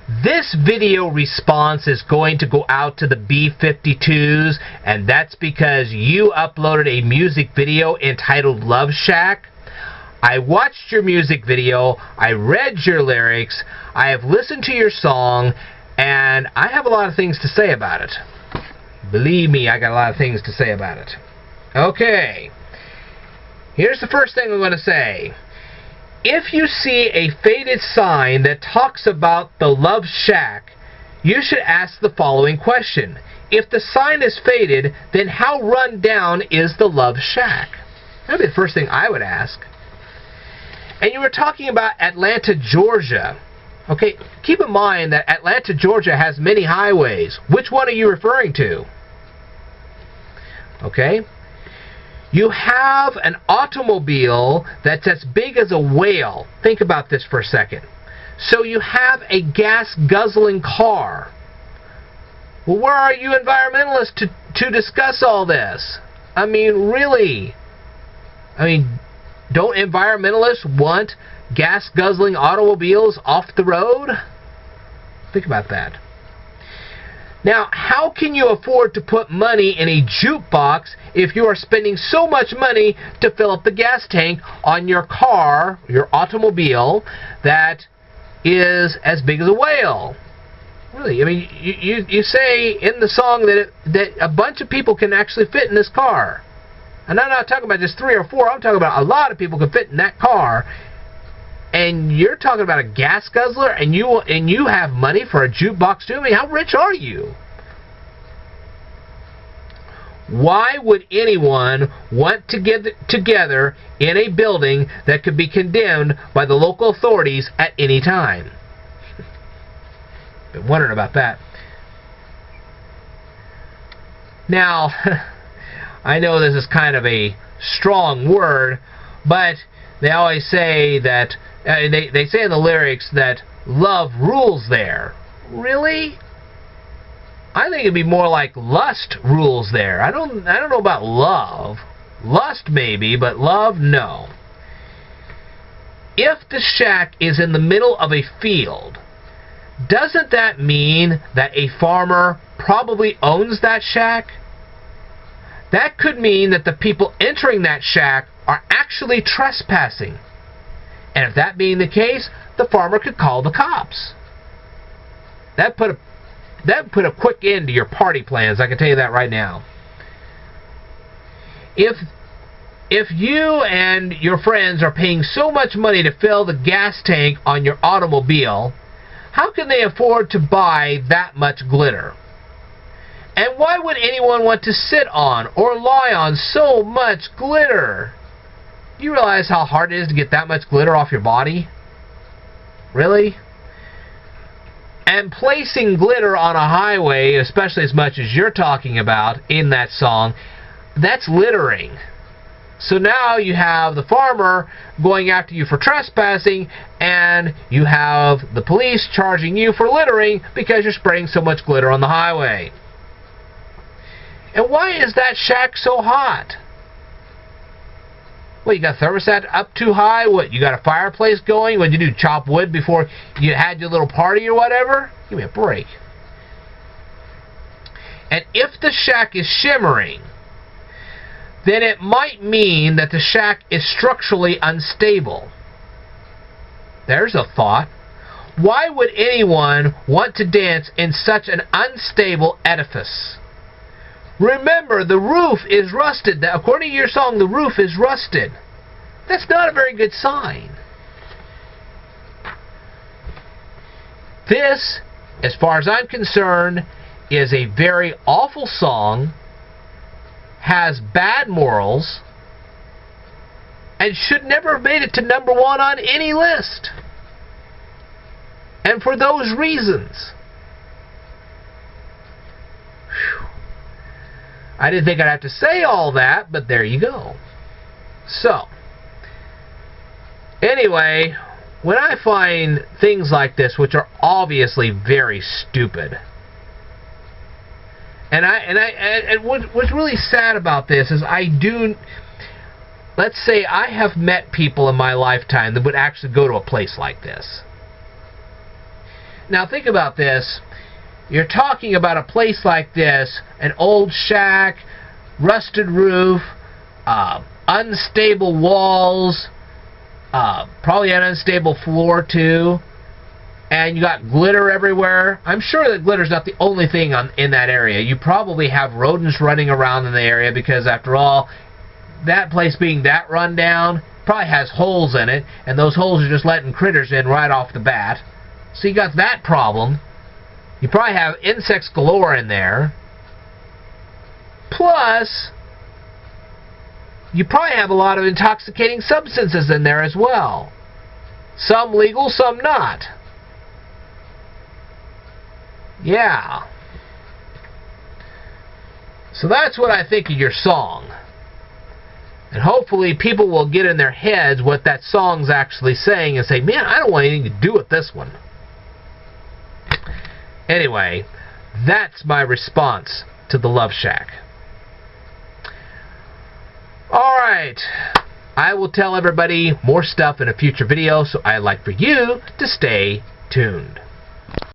This video response is going to go out to the B-52s, and that's because you uploaded a music video entitled Love Shack. I watched your music video, I read your lyrics, I have listened to your song, and I have a lot of things to say about it. Believe me, I got a lot of things to say about it. Okay, here's the first thing I'm going to say. If you see a faded sign that talks about the Love Shack, you should ask the following question. If the sign is faded, then how run down is the Love Shack? That would be the first thing I would ask. And you were talking about Atlanta, Georgia. Okay, keep in mind that Atlanta, Georgia has many highways. Which one are you referring to? Okay? You have an automobile that's as big as a whale. Think about this for a second. So you have a gas-guzzling car. Well, where are you environmentalists to discuss all this? I mean, really? I mean, don't environmentalists want gas-guzzling automobiles off the road? Think about that. Now, how can you afford to put money in a jukebox if you are spending so much money to fill up the gas tank on your car, your automobile, that is as big as a whale? Really, I mean, you say in the song that a bunch of people can actually fit in this car. And I'm not talking about just 3 or 4, I'm talking about a lot of people can fit in that car. And you're talking about a gas guzzler, and you have money for a jukebox too? I mean, how rich are you? Why would anyone want to get together in a building that could be condemned by the local authorities at any time? Been wondering about that. Now, I know this is kind of a strong word, but they always say that they say in the lyrics that love rules there. Really? I think it'd be more like lust rules there. I don't know about love. Lust maybe, but love no. If the shack is in the middle of a field, doesn't that mean that a farmer probably owns that shack? That could mean that the people entering that shack are actually trespassing. And if that being the case, the farmer could call the cops. That put a quick end to your party plans, I can tell you that right now. If you and your friends are paying so much money to fill the gas tank on your automobile, how can they afford to buy that much glitter? And why would anyone want to sit on or lie on so much glitter? Do you realize how hard it is to get that much glitter off your body? Really? And placing glitter on a highway, especially as much as you're talking about in that song, that's littering. So now you have the farmer going after you for trespassing, and you have the police charging you for littering because you're spraying so much glitter on the highway. And why is that shack so hot? What, you got a thermostat up too high? What, you got a fireplace going? What did you do, chop wood before you had your little party or whatever? Give me a break. And if the shack is shimmering, then it might mean that the shack is structurally unstable. There's a thought. Why would anyone want to dance in such an unstable edifice? Remember, the roof is rusted. According to your song, the roof is rusted. That's not a very good sign. This, as far as I'm concerned, is a very awful song, has bad morals, and should never have made it to #1 on any list. And for those reasons. Whew. I didn't think I'd have to say all that, but there you go. So, anyway, when I find things like this, which are obviously very stupid, and what's really sad about this is let's say I have met people in my lifetime that would actually go to a place like this. Now think about this. You're talking about a place like this, an old shack, rusted roof, unstable walls, probably an unstable floor too, and you got glitter everywhere. I'm sure that glitter's not the only thing in that area. You probably have rodents running around in the area because, after all, that place being that run down probably has holes in it, and those holes are just letting critters in right off the bat. So you got that problem. You probably have insects galore in there. Plus, you probably have a lot of intoxicating substances in there as well. Some legal, some not. Yeah. So that's what I think of your song. And hopefully people will get in their heads what that song's actually saying and say, man, I don't want anything to do with this one. Anyway, that's my response to the Love Shack. Alright, I will tell everybody more stuff in a future video, so I'd like for you to stay tuned.